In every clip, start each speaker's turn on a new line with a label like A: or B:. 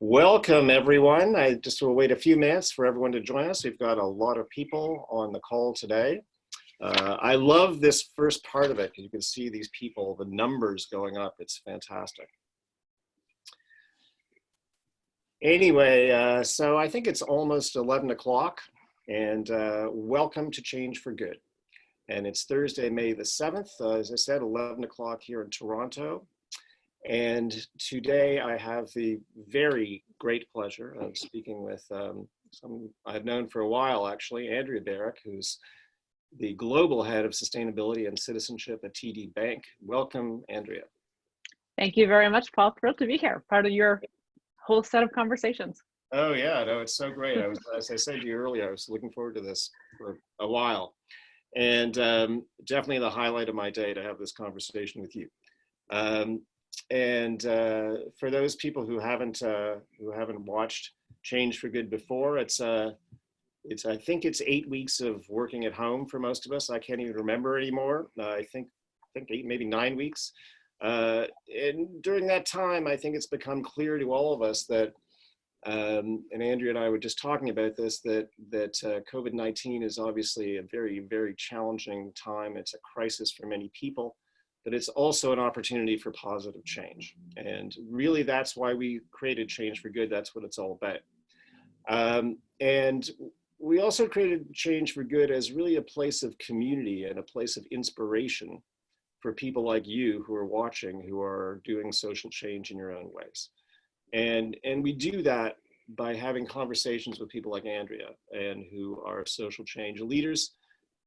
A: Welcome, everyone. I just will wait a few minutes for everyone to join us. We've got a lot of people on the call today. I love this first part of it because you can see these people, the numbers going up. It's fantastic. Anyway, so I think it's almost 11 o'clock, and welcome to Change for Good. And it's Thursday, May the 7th, as I said, 11 o'clock here in Toronto. And today I have the very great pleasure of speaking with someone I've known for a while, actually, Andrea Barrack, who's the global head of sustainability and citizenship at TD Bank. Welcome, Andrea.
B: Thank you very much, Paul. Thrilled to be here, part of your whole set of conversations.
A: Oh yeah, no, it's so great. As I said to you earlier, I was looking forward to this for a while, and definitely the highlight of my day to have this conversation with you. And for those people who haven't watched Change for Good before, I think it's 8 weeks of working at home for most of us. I can't even remember anymore. I think 8, maybe 9 weeks. And during that time, I think it's become clear to all of us that, and Andrea and I were just talking about this, that COVID-19 is obviously a very, very challenging time. It's a crisis for many people, but it's also an opportunity for positive change. And really, that's why we created Change for Good. That's what it's all about. And we also created Change for Good as really a place of community and a place of inspiration for people like you who are watching, who are doing social change in your own ways. And we do that by having conversations with people like Andrea, and who are social change leaders,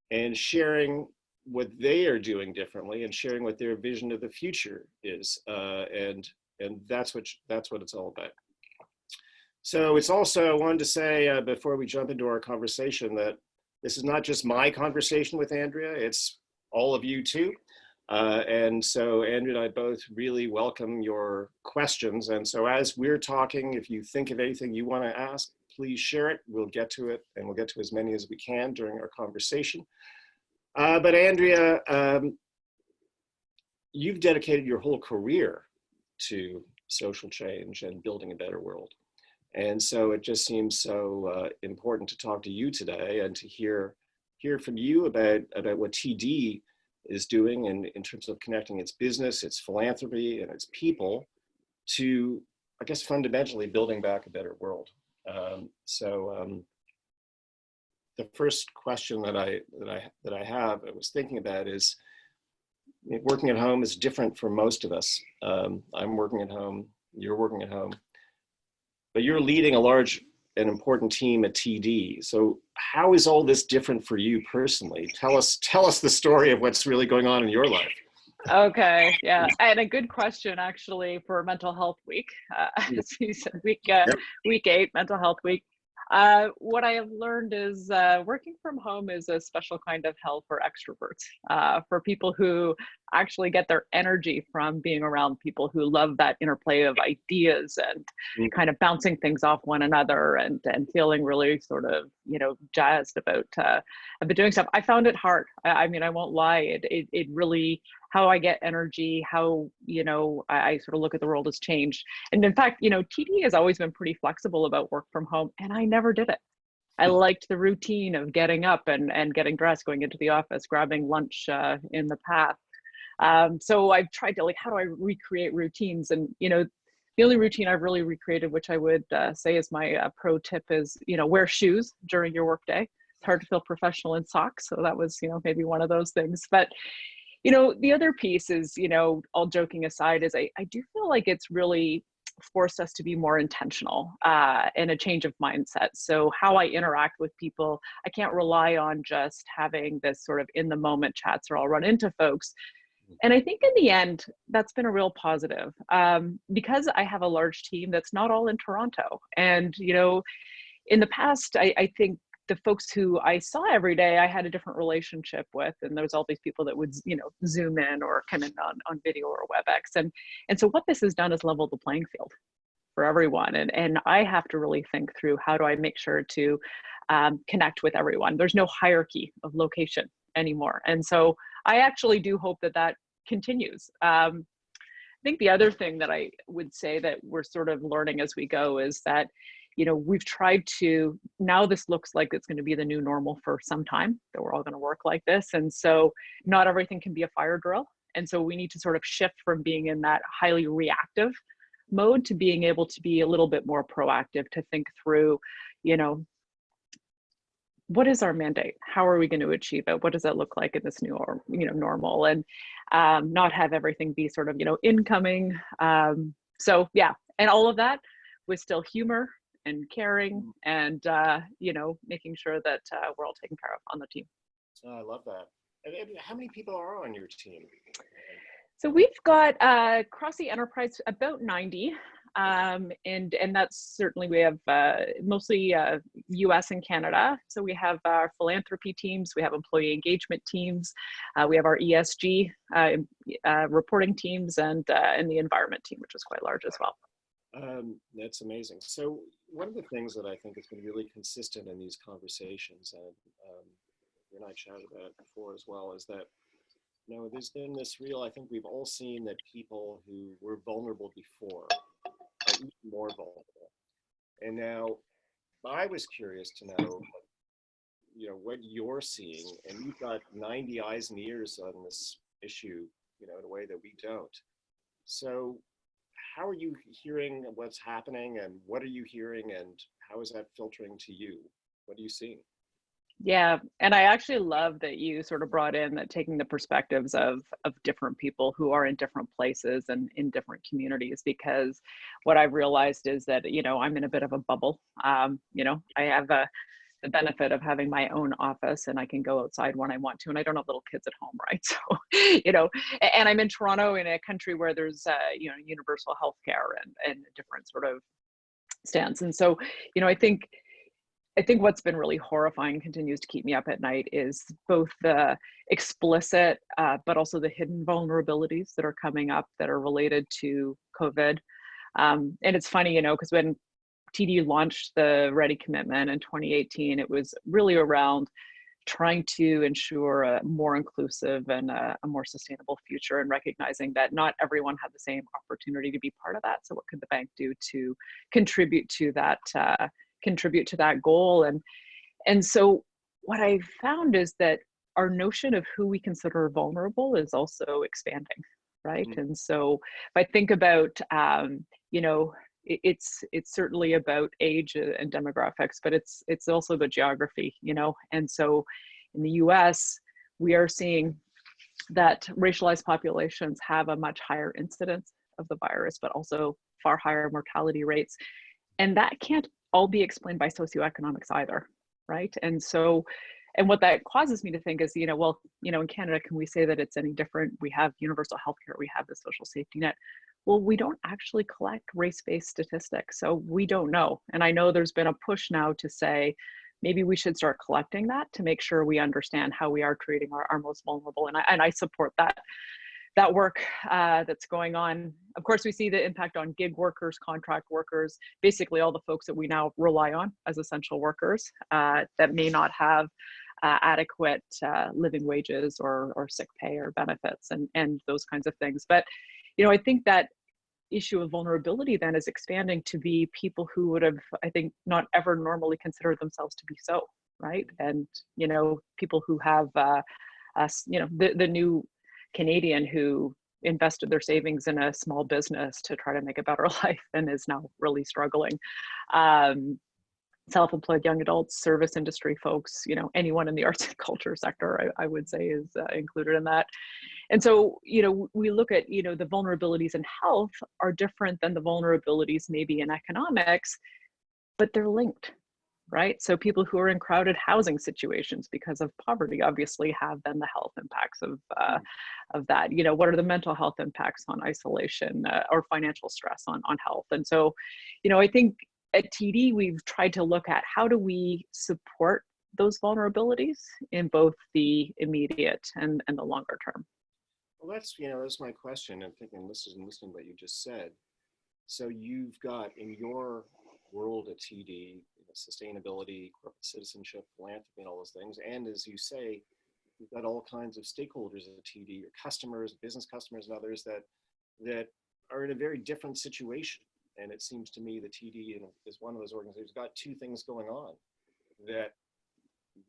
A: and sharing what they are doing differently, and sharing what their vision of the future is. And that's what it's all about. So it's also, I wanted to say before we jump into our conversation, that this is not just my conversation with Andrea, it's all of you too. And so Andrea and I both really welcome your questions. And so as we're talking, if you think of anything you want to ask, please share it. We'll get to it, and we'll get to as many as we can during our conversation. But Andrea, you've dedicated your whole career to social change and building a better world. And so it just seems so important to talk to you today, and to hear from you about what TD is doing in terms of connecting its business, its philanthropy, and its people to, I guess, fundamentally building back a better world. The first question that I have, I was thinking about, is working at home is different for most of us. I'm working at home, you're working at home, but you're leading a large and important team at TD. So how is all this different for you personally? Tell us the story of what's really going on in your life.
B: Okay, yeah, and a good question actually for Mental Health Week. As you said, week 8, Mental Health Week. What I have learned is working from home is a special kind of hell for extroverts, for people who actually get their energy from being around people who love that interplay of ideas and kind of bouncing things off one another, and feeling really sort of, jazzed about doing stuff. I found it hard. I mean, I won't lie. It really, how I get energy, how, I sort of look at the world has changed. And in fact, TD has always been pretty flexible about work from home, and I never did it. I liked the routine of getting up and getting dressed, going into the office, grabbing lunch in the path. So I've tried to, how do I recreate routines? And, the only routine I've really recreated, which I would say is my pro tip, is, wear shoes during your workday. It's hard to feel professional in socks. So that was, maybe one of those things. But the other piece is, all joking aside, is I do feel like it's really forced us to be more intentional and a change of mindset. So how I interact with people, I can't rely on just having this sort of in the moment chats, or I'll run into folks. And I think in the end, that's been a real positive, because I have a large team that's not all in Toronto. And, in the past, I think the folks who I saw every day, I had a different relationship with, and there was all these people that would, Zoom in or come in on video or WebEx. And so what this has done is level the playing field for everyone. And I have to really think through, how do I make sure to connect with everyone? There's no hierarchy of location anymore. And so I actually do hope that continues. think the other thing that I would say that we're sort of learning as we go is that, we've tried to, now this looks like it's going to be the new normal for some time, that we're all going to work like this. And so not everything can be a fire drill. And so we need to sort of shift from being in that highly reactive mode to being able to be a little bit more proactive, to think through, you know, what is our mandate? How are we going to achieve it? What does that look like in this new, or normal? And not have everything be sort of incoming. So yeah, and all of that with still humor and caring, and making sure that we're all taken care of on the team.
A: Oh, I love that. And how many people are on your team?
B: So we've got across the enterprise about 90. And that's certainly, we have mostly US and Canada. So we have our philanthropy teams, we have employee engagement teams, we have our ESG reporting teams, and the environment team, which is quite large as well.
A: That's amazing. So one of the things that I think has been really consistent in these conversations, and you and I chatted about it before as well, is that there's been this real, I think we've all seen that people who were vulnerable before are even more vulnerable. And now I was curious to know, what you're seeing, and you've got 90 eyes and ears on this issue, in a way that we don't. So how are you hearing what's happening, and what are you hearing, and how is that filtering to you? What are you seeing?
B: Yeah, and I actually love that you sort of brought in that, taking the perspectives of different people who are in different places and in different communities, because what I've realized is that, I'm in a bit of a bubble. I have the benefit of having my own office, and I can go outside when I want to, and I don't have little kids at home, right? So, and I'm in Toronto, in a country where there's, universal healthcare and a different sort of stance. And so, I think what's been really horrifying and continues to keep me up at night is both the explicit, but also the hidden vulnerabilities that are coming up that are related to COVID. And it's funny, because when TD launched the Ready Commitment in 2018, it was really around trying to ensure a more inclusive and a more sustainable future, and recognizing that not everyone had the same opportunity to be part of that. So what could the bank do to contribute to that? Contribute to that goal. And so what I found is that our notion of who we consider vulnerable is also expanding, right? Mm-hmm. And so if I think about, it's certainly about age and demographics, but it's also about geography, and so in the US, we are seeing that racialized populations have a much higher incidence of the virus, but also far higher mortality rates. And that can't all be explained by socioeconomics either, right? And so, and what that causes me to think is, in Canada, can we say that it's any different? We have universal healthcare, we have the social safety net. Well, we don't actually collect race-based statistics, so we don't know. And I know there's been a push now to say, maybe we should start collecting that to make sure we understand how we are treating our most vulnerable. And I support that work that's going on. Of course, we see the impact on gig workers, contract workers, basically all the folks that we now rely on as essential workers that may not have adequate living wages or sick pay or benefits and those kinds of things. But, I think that issue of vulnerability then is expanding to be people who would have, I think, not ever normally considered themselves to be so, right? And, people who have, the new Canadian who invested their savings in a small business to try to make a better life and is now really struggling. Self-employed young adults, service industry folks, anyone in the arts and culture sector, I would say is included in that. And so, we look at, the vulnerabilities in health are different than the vulnerabilities maybe in economics, but they're linked. Right? So people who are in crowded housing situations because of poverty obviously have then the health impacts of that. What are the mental health impacts on isolation or financial stress on health? And so, I think at TD, we've tried to look at how do we support those vulnerabilities in both the immediate and the longer term.
A: Well, that's my question. I'm thinking, listening to what you just said. So you've got in your world at TD, sustainability, corporate citizenship, philanthropy, and all those things. And as you say, you've got all kinds of stakeholders at TD, your customers, business customers, and others that are in a very different situation. And it seems to me that TD is one of those organizations got two things going on that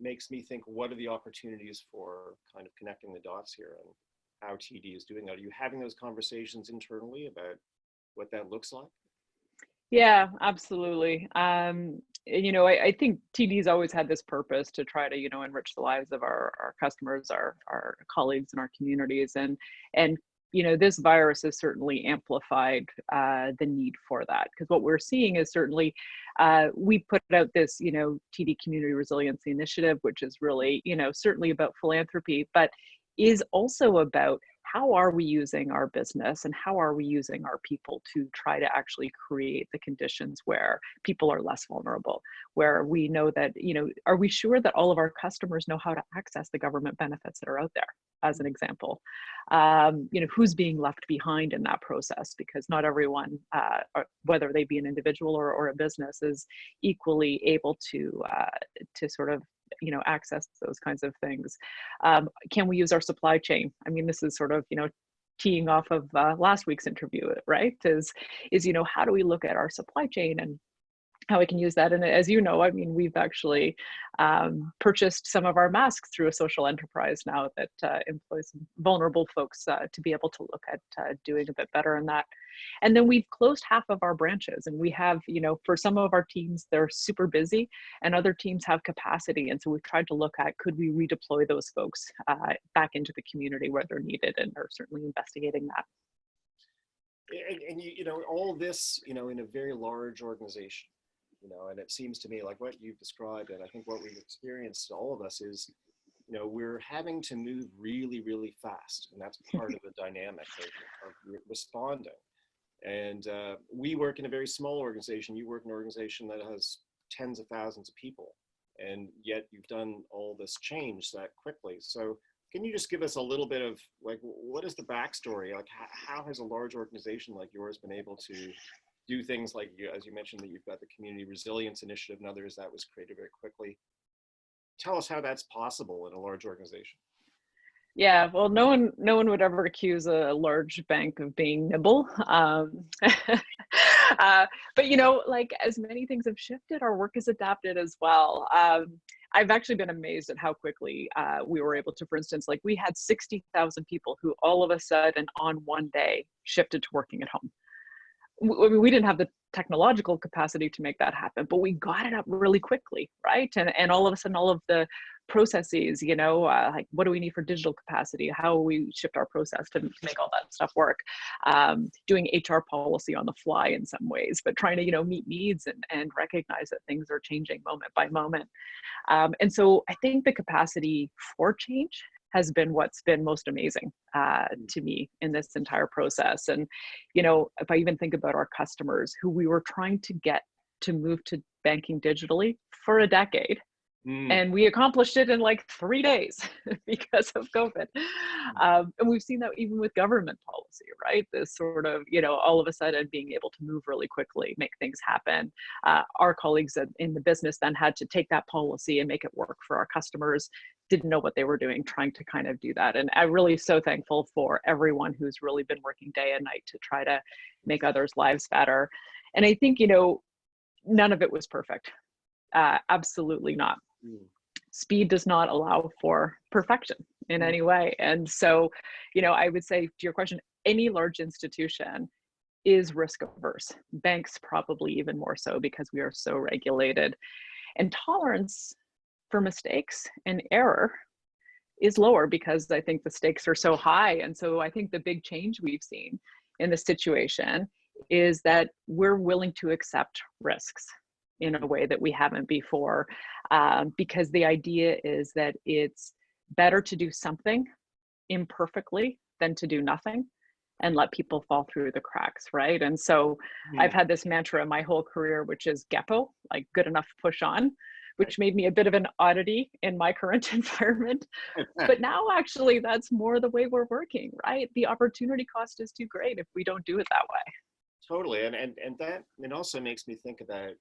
A: makes me think, what are the opportunities for kind of connecting the dots here and how TD is doing that? Are you having those conversations internally about what that looks like?
B: Yeah, absolutely. I think TD's always had this purpose to try to, enrich the lives of our customers, our colleagues, and our communities, and this virus has certainly amplified the need for that, because what we're seeing is certainly we put out this, TD Community Resiliency Initiative, which is really, certainly about philanthropy, but is also about how are we using our business and how are we using our people to try to actually create the conditions where people are less vulnerable, where we know that, are we sure that all of our customers know how to access the government benefits that are out there, as an example? Who's being left behind in that process, because not everyone, whether they be an individual or a business, is equally able to sort of access those kinds of things. Can we use our supply chain? I mean, this is sort of, teeing off of last week's interview, right? Is how do we look at our supply chain and how we can use that? And as you know, I mean, we've actually purchased some of our masks through a social enterprise now that employs vulnerable folks to be able to look at doing a bit better in that. And then we've closed half of our branches, and we have, for some of our teams, they're super busy, and other teams have capacity. And so we've tried to look at, could we redeploy those folks back into the community where they're needed, and are certainly investigating that.
A: And all this, in a very large organization, and it seems to me like what you've described, and I think what we've experienced, all of us, is, we're having to move really, really fast. And that's part of the dynamic of responding. And we work in a very small organization. You work in an organization that has tens of thousands of people, and yet you've done all this change that quickly. So can you just give us a little bit of, like, what is the backstory? Like, how has a large organization like yours been able to do things like, as you mentioned, that you've got the Community Resilience Initiative and others that was created very quickly? Tell us how that's possible in a large organization.
B: Yeah, well, no one would ever accuse a large bank of being nimble. But like, as many things have shifted, our work has adapted as well. I've actually been amazed at how quickly we were able to, for instance, like, we had 60,000 people who all of a sudden on one day shifted to working at home. I mean, we didn't have the technological capacity to make that happen, but we got it up really quickly, right? And all of a sudden, all of the processes, like, what do we need for digital capacity? How we shift our process to make all that stuff work? Doing HR policy on the fly in some ways, but trying to, meet needs and recognize that things are changing moment by moment. And so I think the capacity for change has been what's been most amazing to me in this entire process. And, if I even think about our customers who we were trying to get to move to banking digitally for a decade, and we accomplished it in like 3 days because of COVID. And we've seen that even with government policy, right? This sort of, all of a sudden being able to move really quickly, make things happen. Our colleagues in the business then had to take that policy and make it work for our customers, didn't know what they were doing, trying to kind of do that. And I'm really so thankful for everyone who's really been working day and night to try to make others' lives better. And I think, none of it was perfect. Absolutely not. Speed does not allow for perfection in any way. And so, I would say, to your question, any large institution is risk averse. Banks probably even more so, because we are so regulated. And tolerance for mistakes and error is lower, because I think the stakes are so high. And so I think the big change we've seen in the situation is that we're willing to accept risks in a way that we haven't before, because the idea is that it's better to do something imperfectly than to do nothing and let people fall through the cracks, right? And so I've had this mantra in my whole career, which is GEPO, like good enough, push on, which made me a bit of an oddity in my current environment. But now actually that's more the way we're working, right? The opportunity cost is too great if we don't do it that way.
A: Totally. And that, it also makes me think about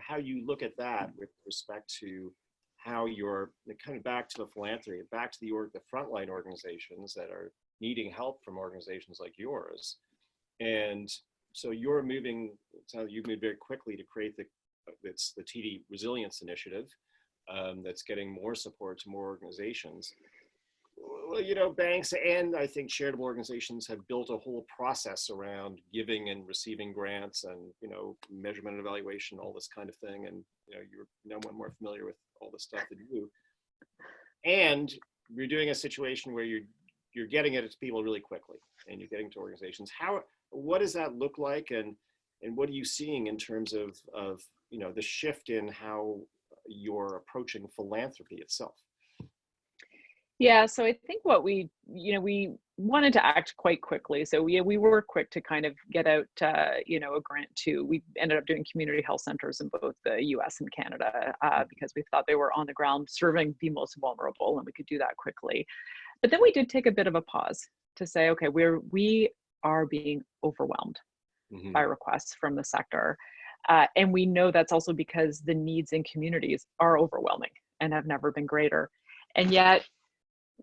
A: how you look at that with respect to how you're coming back to the philanthropy, back to the frontline organizations that are needing help from organizations like yours. And so you're moving, so you've moved very quickly to create the TD Resilience Initiative, that's getting more support to more organizations. Well, you know, banks and I think charitable organizations have built a whole process around giving and receiving grants and, you know, measurement and evaluation, all this kind of thing. And, you know, you're no one more familiar with all the stuff than you. And you're doing a situation where you're getting it to people really quickly and you're getting to organizations. What does that look like? And what are you seeing in terms of, you know, the shift in how you're approaching philanthropy itself?
B: Yeah, so I think what we wanted to act quite quickly. So we were quick to kind of get out, a grant too. We ended up doing community health centers in both the US and Canada because we thought they were on the ground serving the most vulnerable and we could do that quickly. But then we did take a bit of a pause to say, okay, we are being overwhelmed by requests from the sector. And we know that's also because the needs in communities are overwhelming and have never been greater. And yet,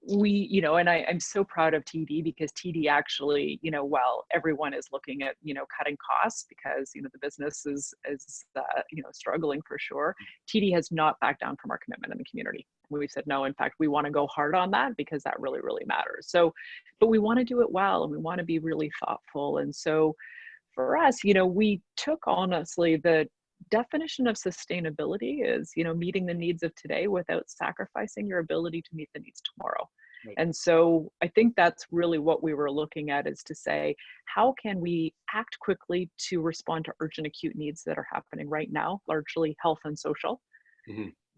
B: I'm so proud of TD because TD actually, while everyone is looking at, cutting costs because, the business is struggling for sure, TD has not backed down from our commitment in the community. We've said, no, in fact, we want to go hard on that because that really, really matters. So, but we want to do it well and we want to be really thoughtful. And so for us, we took honestly the definition of sustainability is, meeting the needs of today without sacrificing your ability to meet the needs tomorrow. Right. And so I think that's really what we were looking at, is to say, how can we act quickly to respond to urgent acute needs that are happening right now, largely health and social,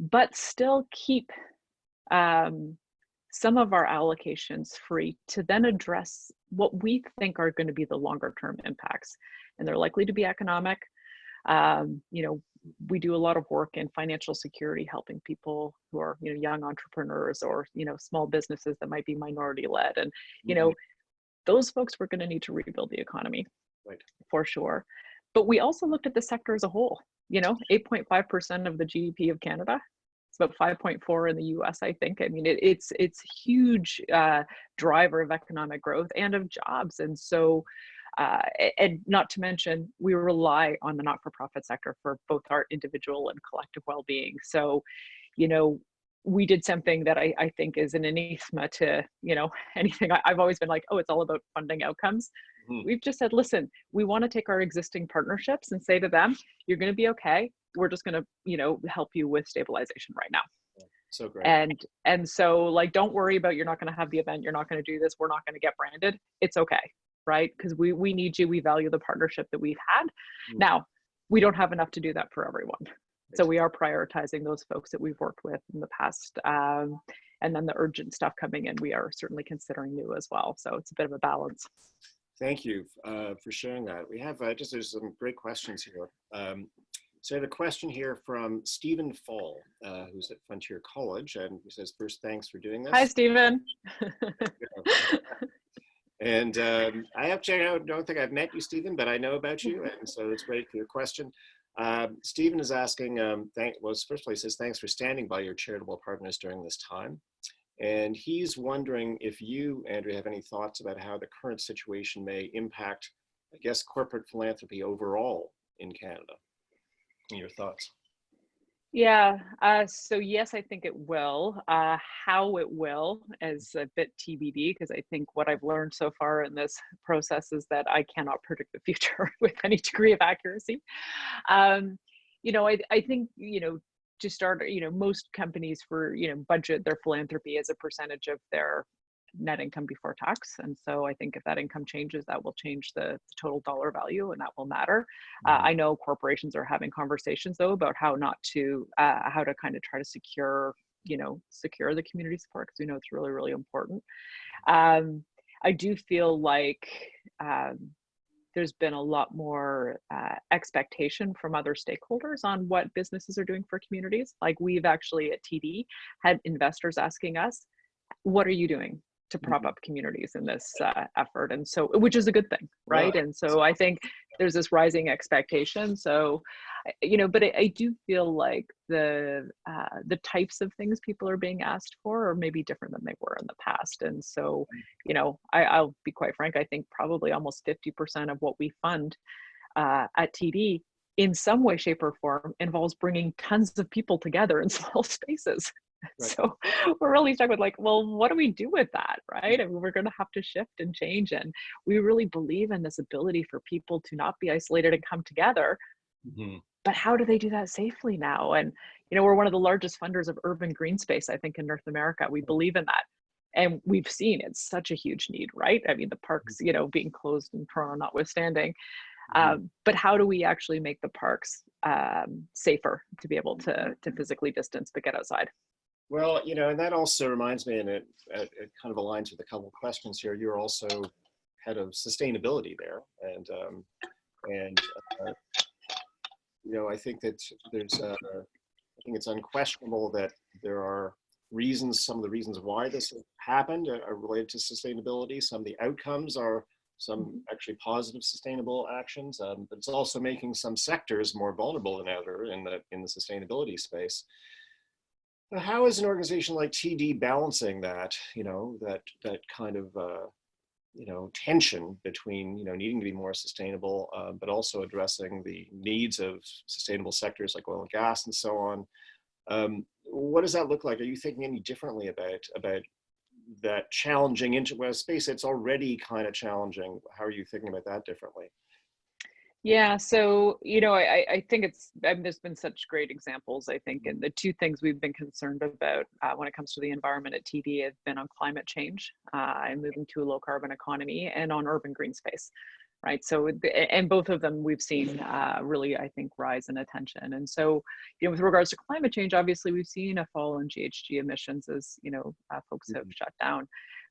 B: but still keep some of our allocations free to then address what we think are going to be the longer term impacts. And they're likely to be economic. We do a lot of work in financial security, helping people who are, young entrepreneurs or, small businesses that might be minority led. And, those folks were going to need to rebuild the economy, right, for sure. But we also looked at the sector as a whole, 8.5% of the GDP of Canada. It's about 5.4 in the US, I think. I mean, it's huge driver of economic growth and of jobs. And so, and not to mention, we rely on the not-for-profit sector for both our individual and collective well-being. So, we did something that I think is an anathema to, anything. I've always been like, oh, it's all about funding outcomes. We've just said, listen, we want to take our existing partnerships and say to them, you're going to be okay. We're just going to, help you with stabilization right now.
A: So great.
B: And so, like, don't worry about, you're not going to have the event. You're not going to do this. We're not going to get branded. It's okay. Right? Because we need you. We value the partnership that we've had. Now, we don't have enough to do that for everyone. So we are prioritizing those folks that we've worked with in the past. And then the urgent stuff coming in, we are certainly considering new as well. So it's a bit of a balance.
A: Thank you for sharing that. We have there's some great questions here. So I have a question here from Stephen Fall, who's at Frontier College, and he says, first, thanks for doing this.
B: Hi, Stephen.
A: And I have checked out, don't think I've met you, Stephen, but I know about you. And so it's great for your question. Stephen is asking, first of all, he says, thanks for standing by your charitable partners during this time. And he's wondering if you, Andrea, have any thoughts about how the current situation may impact, I guess, corporate philanthropy overall in Canada. Your thoughts?
B: Yeah, so yes, I think it will. How it will is a bit TBD, because I think what I've learned so far in this process is that I cannot predict the future with any degree of accuracy. I think, to start, most companies budget their philanthropy as a percentage of their net income before tax. And so I think if that income changes, that will change the total dollar value, and that will matter. I know corporations are having conversations though about how to kind of try to secure the community support, because we know it's really, really important. I do feel like there's been a lot more expectation from other stakeholders on what businesses are doing for communities. Like, we've actually at TD had investors asking us, what are you doing to prop up communities in this effort? And so, which is a good thing, right? And so I think there's this rising expectation. So but I do feel like the types of things people are being asked for are maybe different than they were in the past. And so, I'll be quite frank, I think probably almost 50% of what we fund at TD in some way, shape, or form involves bringing tons of people together in small spaces.
A: Right.
B: So we're really stuck with like, well, what do we do with that, right? I mean, we're going to have to shift and change. And we really believe in this ability for people to not be isolated and come together.
A: Mm-hmm.
B: But how do they do that safely now? And, we're one of the largest funders of urban green space, I think, in North America. We believe in that. And we've seen it's such a huge need, right? I mean, the parks, being closed in Toronto notwithstanding. But how do we actually make the parks safer to be able to physically distance but get outside?
A: Well, and that also reminds me, and it kind of aligns with a couple of questions here. You're also head of sustainability there, and I think that I think it's unquestionable that there are reasons. Some of the reasons why this happened are related to sustainability. Some of the outcomes are some actually positive sustainable actions, but it's also making some sectors more vulnerable than ever in the sustainability space. How is an organization like TD balancing that, that kind of, tension between, needing to be more sustainable, but also addressing the needs of sustainable sectors like oil and gas and so on? What does that look like? Are you thinking any differently about that challenging into a space that's already kind of challenging? How are you thinking about that differently?
B: Yeah, so I think there's been such great examples, I think, and the two things we've been concerned about when it comes to the environment at TD have been on climate change and moving to a low carbon economy, and on urban green space, right? So, and both of them we've seen really, I think, rise in attention. And so, with regards to climate change, obviously we've seen a fall in GHG emissions as folks have shut down,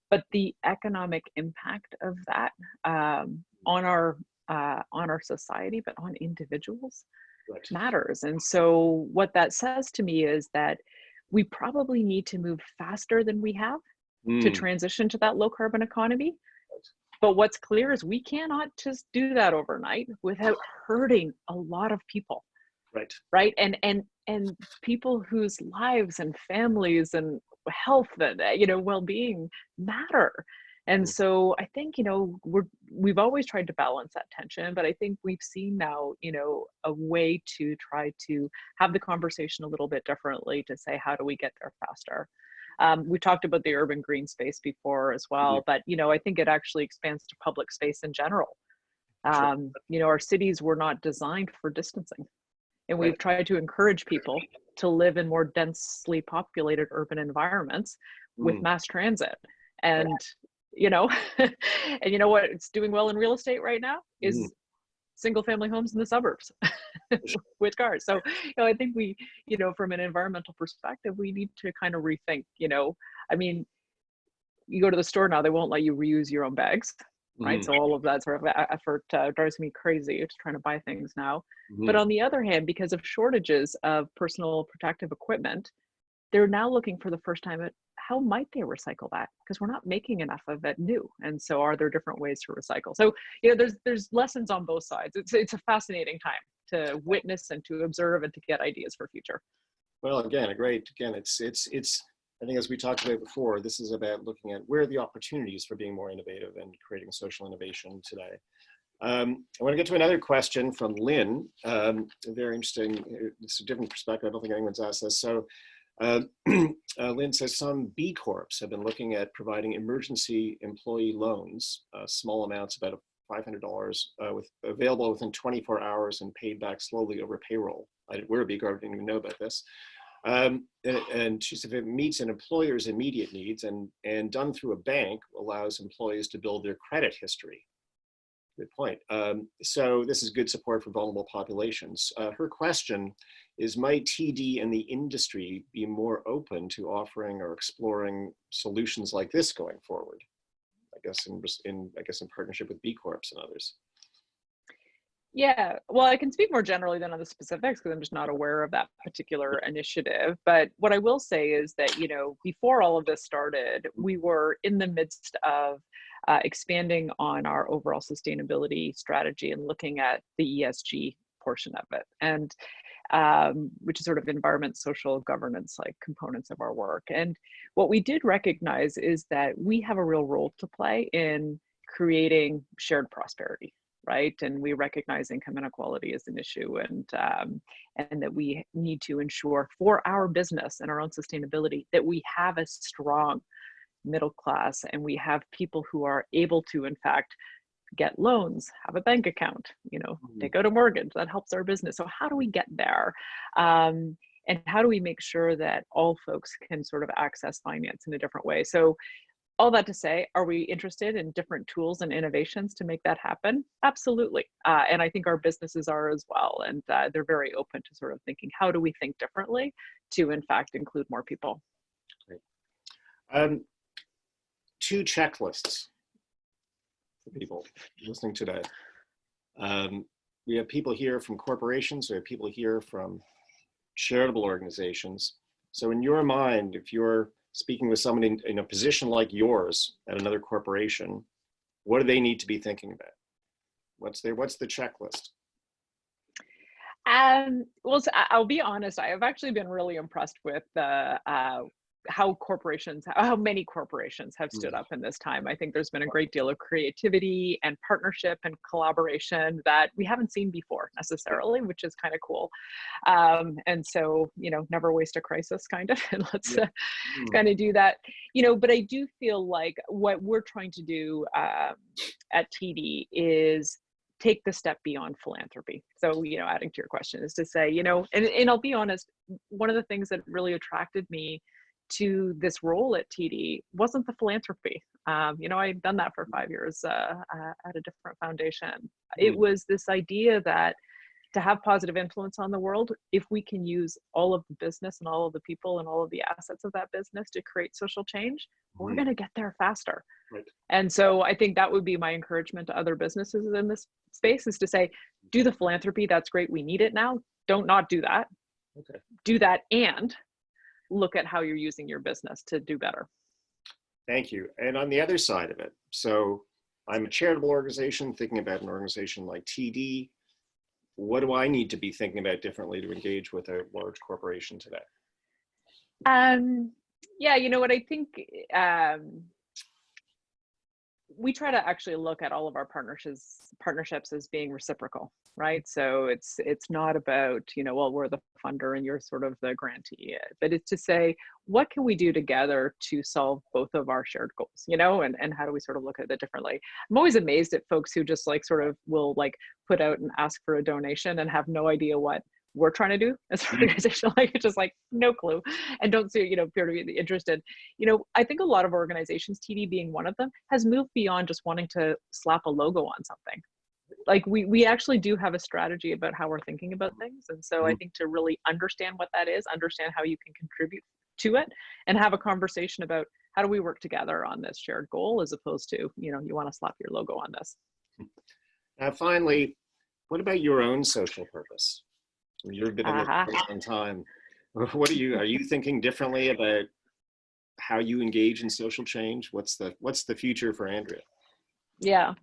B: but the economic impact of that on our society, but on individuals,
A: Right.
B: matters. And so what that says to me is that we probably need to move faster than we have to transition to that low carbon economy. But what's clear is we cannot just do that overnight without hurting a lot of people. Right. And people whose lives and families and health and well-being matter. And so I think, we've always tried to balance that tension, but I think we've seen now, a way to try to have the conversation a little bit differently to say, how do we get there faster? We talked about the urban green space before as well, but, I think it actually expands to public space in general. Our cities were not designed for distancing. And we've tried to encourage people to live in more densely populated urban environments with mass transit. And and you know what it's doing well in real estate right now is single family homes in the suburbs with cars. So, I think we, from an environmental perspective, we need to kind of rethink, I mean, you go to the store now, they won't let you reuse your own bags, right? So all of that sort of effort drives me crazy just trying to buy things now. But on the other hand, because of shortages of personal protective equipment, they're now looking for the first time at how might they recycle that, because we're not making enough of it new. And so are there different ways to recycle? So, there's lessons on both sides. It's a fascinating time to witness and to observe and to get ideas for future.
A: Well, again, it's I think, as we talked about before, this is about looking at where are the opportunities for being more innovative and creating social innovation today. I want to get to another question from Lynn. Very interesting. It's a different perspective. I don't think anyone's asked this. So Lynn says some B Corps have been looking at providing emergency employee loans, small amounts, about $500, available within 24 hours and paid back slowly over payroll. We're a B Corp, I didn't even know about this. And she said if it meets an employer's immediate needs and done through a bank, allows employees to build their credit history. Good point. So this is good support for vulnerable populations. Her question is, might TD and the industry be more open to offering or exploring solutions like this going forward? I guess in partnership with B Corps and others.
B: Yeah, well, I can speak more generally than on the specifics because I'm just not aware of that particular initiative. But what I will say is that, before all of this started, we were in the midst of expanding on our overall sustainability strategy and looking at the ESG portion of it, and which is sort of environment, social, governance, like components of our work. And what we did recognize is that we have a real role to play in creating shared prosperity, right? And we recognize income inequality as an issue, and that we need to ensure for our business and our own sustainability that we have a strong middle class, and we have people who are able to, in fact, get loans, have a bank account, take out a mortgage. That helps our business. So how do we get there? And how do we make sure that all folks can sort of access finance in a different way? So all that to say, are we interested in different tools and innovations to make that happen? Absolutely. And I think our businesses are as well. And they're very open to sort of thinking, how do we think differently to, in fact, include more people?
A: Great. 2 checklists for people listening today. We have people here from corporations, we have people here from charitable organizations. So in your mind, if you're speaking with someone in a position like yours at another corporation, what do they need to be thinking about? What's the checklist?
B: Well, so I'll be honest, I have actually been really impressed with how many corporations have stood up in this time. I think there's been a great deal of creativity and partnership and collaboration that we haven't seen before necessarily, which is kind of cool. And so, never waste a crisis kind of, and let's kind of do that, but I do feel like what we're trying to do at TD is take the step beyond philanthropy. So, adding to your question is to say, and I'll be honest, one of the things that really attracted me to this role at TD wasn't the philanthropy. I'd done that for 5 years at a different foundation. It was this idea that to have positive influence on the world, if we can use all of the business and all of the people and all of the assets of that business to create social change, we're going to get there faster.
A: Right.
B: And so I think that would be my encouragement to other businesses in this space, is to say, do the philanthropy. That's great. We need it now. Don't not do that.
A: Okay.
B: Do that and look at how you're using your business to do better.
A: Thank you. And on the other side of it, so I'm a charitable organization thinking about an organization like TD. What do I need to be thinking about differently to engage with a large corporation today?
B: Yeah, what I think, we try to actually look at all of our partnerships as being reciprocal, right? So it's not about, well, we're the funder and you're sort of the grantee, but it's to say, what can we do together to solve both of our shared goals, and how do we sort of look at it differently? I'm always amazed at folks who just sort of will put out and ask for a donation and have no idea what we're trying to do as an organization, it's just no clue, and don't see, appear to be interested. I think a lot of organizations, TD being one of them, has moved beyond just wanting to slap a logo on something. We actually do have a strategy about how we're thinking about things. And so I think to really understand what that is, understand how you can contribute to it, and have a conversation about how do we work together on this shared goal, as opposed to, you want to slap your logo on this.
A: Now, finally, what about your own social purpose? You've been in this for a long time. What are you thinking differently about how you engage in social change? What's the future for Andrea?
B: Yeah,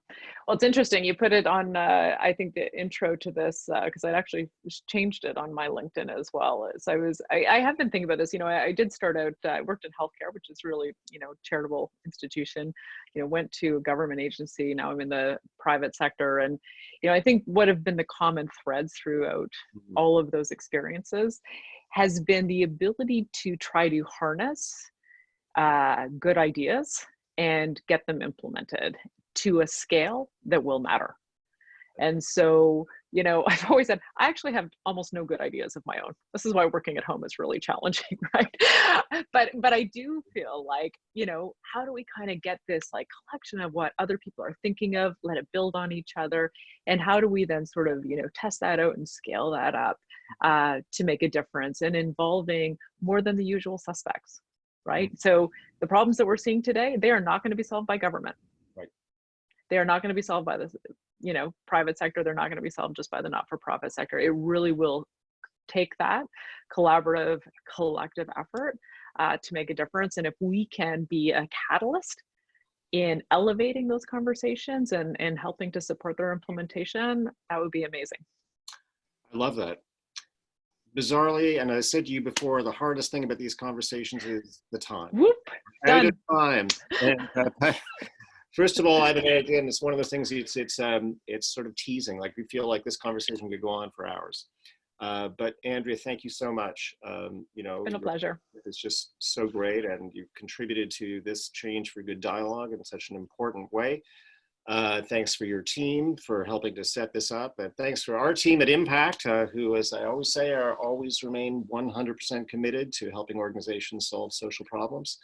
B: well, it's interesting. You put it on, I think, the intro to this, because I actually changed it on my LinkedIn as well. So I have been thinking about this. I did start out, I worked in healthcare, which is really, charitable institution. Went to a government agency. Now I'm in the private sector, and I think what have been the common threads throughout all of those experiences has been the ability to try to harness good ideas and get them implemented to a scale that will matter. And so, I've always said, I actually have almost no good ideas of my own. This is why working at home is really challenging, right? But I do feel like, how do we kind of get this collection of what other people are thinking of, let it build on each other, and how do we then sort of, test that out and scale that up to make a difference, and involving more than the usual suspects, right? So the problems that we're seeing today, they are not going to be solved by government. They are not going to be solved by the, private sector. They're not going to be solved just by the not-for-profit sector. It really will take that collaborative, collective effort to make a difference. And if we can be a catalyst in elevating those conversations and helping to support their implementation, that would be amazing.
A: I love that. Bizarrely, and I said to you before, the hardest thing about these conversations is the time.
B: Whoop,
A: Out of
B: done.
A: time. And, first of all, I mean, again, it's one of the things. It's sort of teasing. Like we feel like this conversation could go on for hours. But Andrea, thank you so much. You know,
B: Been a pleasure.
A: it's just so great, and you've contributed to this Change for Good dialogue in such an important way. Thanks for your team for helping to set this up. And thanks for our team at Impact, who, as I always say, are always remain 100% committed to helping organizations solve social problems.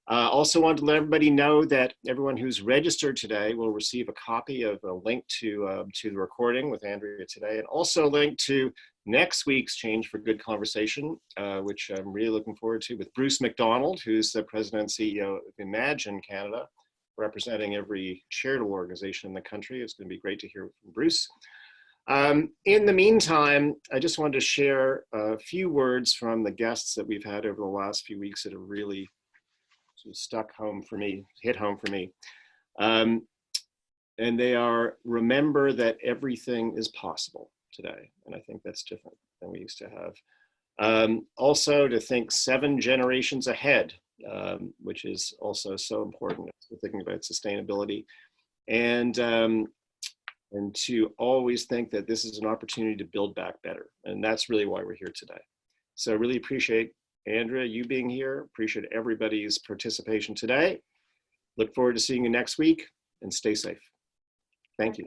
A: Also wanted to let everybody know that everyone who's registered today will receive a copy of a link to the recording with Andrea today, and also a link to next week's Change for Good conversation, which I'm really looking forward to, with Bruce McDonald, who's the president and CEO of Imagine Canada, representing every charitable organization in the country. It's going to be great to hear from Bruce. In the meantime, I just wanted to share a few words from the guests that we've had over the last few weeks that have really sort of hit home for me. And they are, remember that everything is possible today. And I think that's different than we used to have. Also to think 7 generations ahead, which is also so important for thinking about sustainability, and to always think that this is an opportunity to build back better. And that's really why we're here today. So I really appreciate, Andrea, you being here. Appreciate everybody's participation today. Look forward to seeing you next week, and stay safe. Thank you.